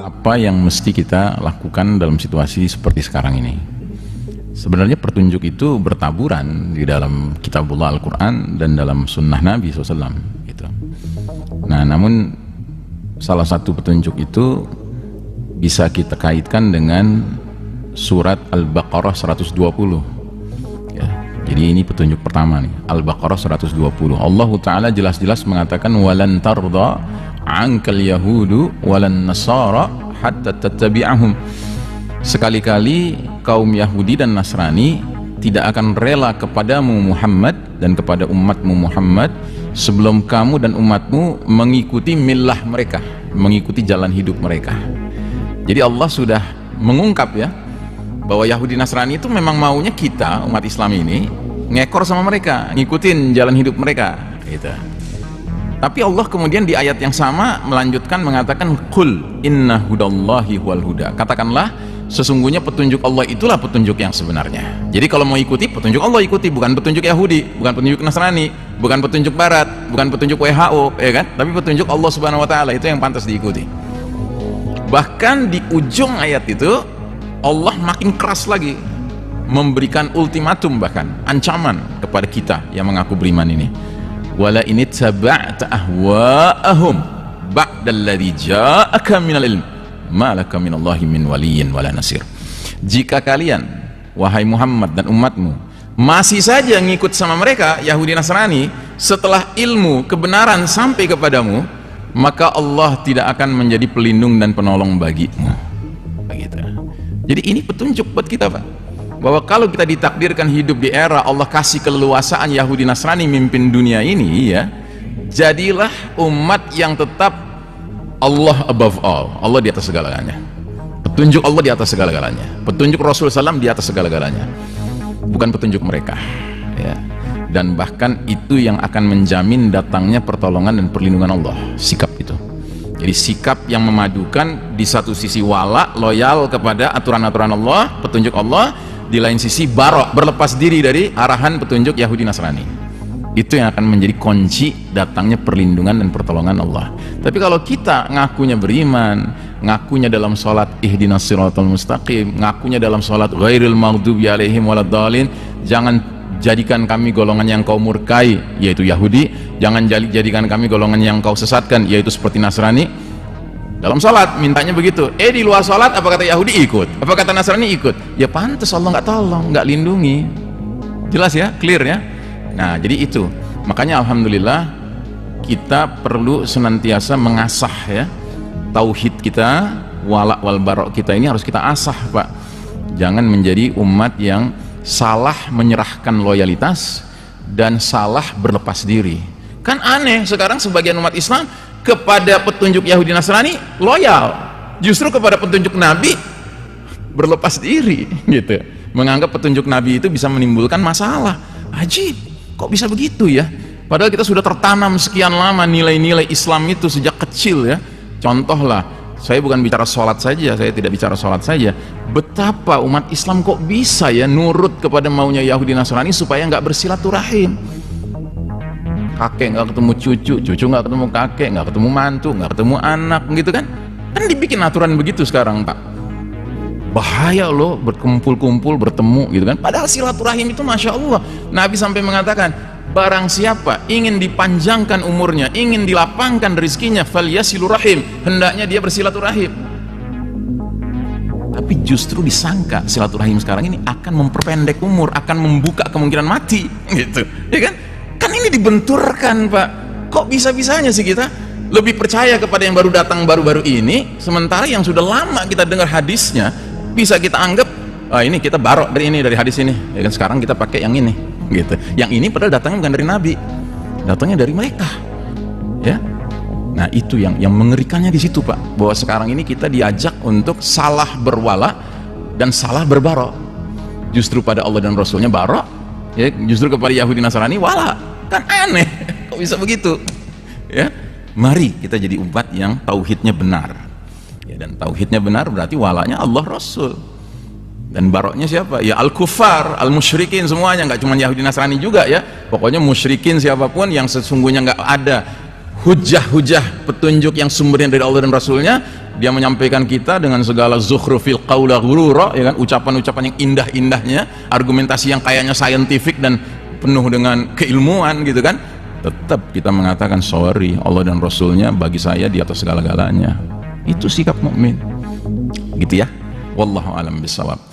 Apa yang mesti kita lakukan dalam situasi seperti sekarang ini? Sebenarnya petunjuk itu bertaburan di dalam kitabullah Al-Quran dan dalam sunnah Nabi SAW gitu. Nah, namun salah satu petunjuk itu bisa kita kaitkan dengan surat Al-Baqarah 120 ya. Jadi ini petunjuk pertama nih, Al-Baqarah 120. Allah Ta'ala jelas-jelas mengatakan walan tarda ankal yahudu walan nasara hatta tattabi'ahum. Sekali-kali kaum Yahudi dan Nasrani tidak akan rela kepadamu Muhammad dan kepada umatmu Muhammad sebelum kamu dan umatmu mengikuti millah mereka, mengikuti jalan hidup mereka. Jadi Allah sudah mengungkap ya bahwa Yahudi Nasrani itu memang maunya kita umat Islam ini ngekor sama mereka, ngikutin jalan hidup mereka gitu. Tapi Allah kemudian di ayat yang sama melanjutkan mengatakan qul inna hudallahi huwal huda. Katakanlah sesungguhnya petunjuk Allah itulah petunjuk yang sebenarnya. Jadi kalau mau ikuti petunjuk Allah ikuti, bukan petunjuk Yahudi, bukan petunjuk Nasrani, bukan petunjuk Barat, bukan petunjuk WHO, ya kan? Tapi petunjuk Allah Subhanahu wa taala itu yang pantas diikuti. Bahkan di ujung ayat itu Allah makin keras lagi memberikan ultimatum, bahkan ancaman kepada kita yang mengaku beriman ini. Wala in ittaba'ta ahwa'ahum ba'dalladzi ja'aka minal ilm ma laka minallahi min waliyyin wala nasir. Jika kalian wahai Muhammad dan umatmu masih saja ngikut sama mereka Yahudi Nasrani setelah ilmu kebenaran sampai kepadamu, maka Allah tidak akan menjadi pelindung dan penolong bagimu. Begitu. Jadi ini petunjuk buat kita, Pak, bahwa kalau kita ditakdirkan hidup di era Allah kasih keleluasaan Yahudi Nasrani mimpin dunia ini ya, jadilah umat yang tetap Allah above all, Allah di atas segala-galanya, petunjuk Allah di atas segala-galanya, petunjuk Rasul SAW di atas segala-galanya, bukan petunjuk mereka ya. Dan bahkan itu yang akan menjamin datangnya pertolongan dan perlindungan Allah, sikap itu. Jadi sikap yang memadukan di satu sisi wala, loyal kepada aturan-aturan Allah, petunjuk Allah, di lain sisi barok, berlepas diri dari arahan petunjuk Yahudi Nasrani. Itu yang akan menjadi kunci datangnya perlindungan dan pertolongan Allah. Tapi kalau kita ngakunya beriman, ngakunya dalam sholat ihdinas siratal mustaqim, ngakunya dalam sholat ghairil maghdubi alaihim waladdallin, jangan jadikan kami golongan yang kau murkai, yaitu Yahudi, jangan jadikan kami golongan yang kau sesatkan, yaitu seperti Nasrani. Dalam sholat mintanya begitu, di luar sholat apa kata Yahudi ikut, apa kata Nasrani ikut, ya pantas Allah nggak tolong, nggak lindungi. Jelas ya, clear ya. Nah jadi itu, makanya alhamdulillah kita perlu senantiasa mengasah ya tauhid kita, wala wal barok kita ini harus kita asah, Pak. Jangan menjadi umat yang salah menyerahkan loyalitas dan salah berlepas diri. Kan aneh sekarang sebagian umat Islam kepada petunjuk Yahudi Nasrani loyal, justru kepada petunjuk Nabi berlepas diri gitu, menganggap petunjuk Nabi itu bisa menimbulkan masalah. Ajib, kok bisa begitu ya, padahal kita sudah tertanam sekian lama nilai-nilai Islam itu sejak kecil ya. Contohlah, saya bukan bicara sholat saja, saya tidak bicara sholat saja, betapa umat Islam kok bisa ya nurut kepada maunya Yahudi Nasrani supaya nggak bersilaturahim. Kakek nggak ketemu cucu, cucu nggak ketemu kakek, nggak ketemu mantu, nggak ketemu anak gitu kan dibikin aturan begitu sekarang, Pak. Bahaya loh berkumpul-kumpul bertemu gitu kan, padahal silaturahim itu Masya Allah Nabi sampai mengatakan barang siapa ingin dipanjangkan umurnya, ingin dilapangkan rezekinya, falyasilurahim, hendaknya dia bersilaturahim. Tapi justru disangka silaturahim sekarang ini akan memperpendek umur, akan membuka kemungkinan mati gitu ya kan. Kan ini dibenturkan, Pak. Kok bisa-bisanya sih kita lebih percaya kepada yang baru datang baru-baru ini, sementara yang sudah lama kita dengar hadisnya bisa kita anggap ini kita barok dari hadis ini ya kan, sekarang kita pakai yang ini gitu. Yang ini padahal datangnya bukan dari Nabi, datangnya dari mereka ya. Nah itu yang mengerikannya di situ, Pak, bahwa sekarang ini kita diajak untuk salah berwala dan salah berbarok. Justru pada Allah dan Rasulnya barok ya, justru kepada Yahudi Nasrani wala. Kan aneh, kok bisa begitu ya. Mari kita jadi umat yang tauhidnya benar ya, dan tauhidnya benar berarti walanya Allah Rasul, dan baroknya siapa ya, al-kufar, al-musyrikin semuanya, nggak cuma Yahudi Nasrani juga ya, pokoknya musyrikin siapapun yang sesungguhnya nggak ada hujah-hujah petunjuk yang sumbernya dari Allah dan Rasulnya, dia menyampaikan kita dengan segala zukhrufil qawla ghurura, ya kan, ucapan-ucapan yang indah-indahnya, argumentasi yang kayaknya saintifik dan penuh dengan keilmuan gitu kan, tetap kita mengatakan sorry, Allah dan Rasulnya bagi saya di atas segala-galanya. Itu sikap mukmin gitu ya. Wallahu alam bisawab.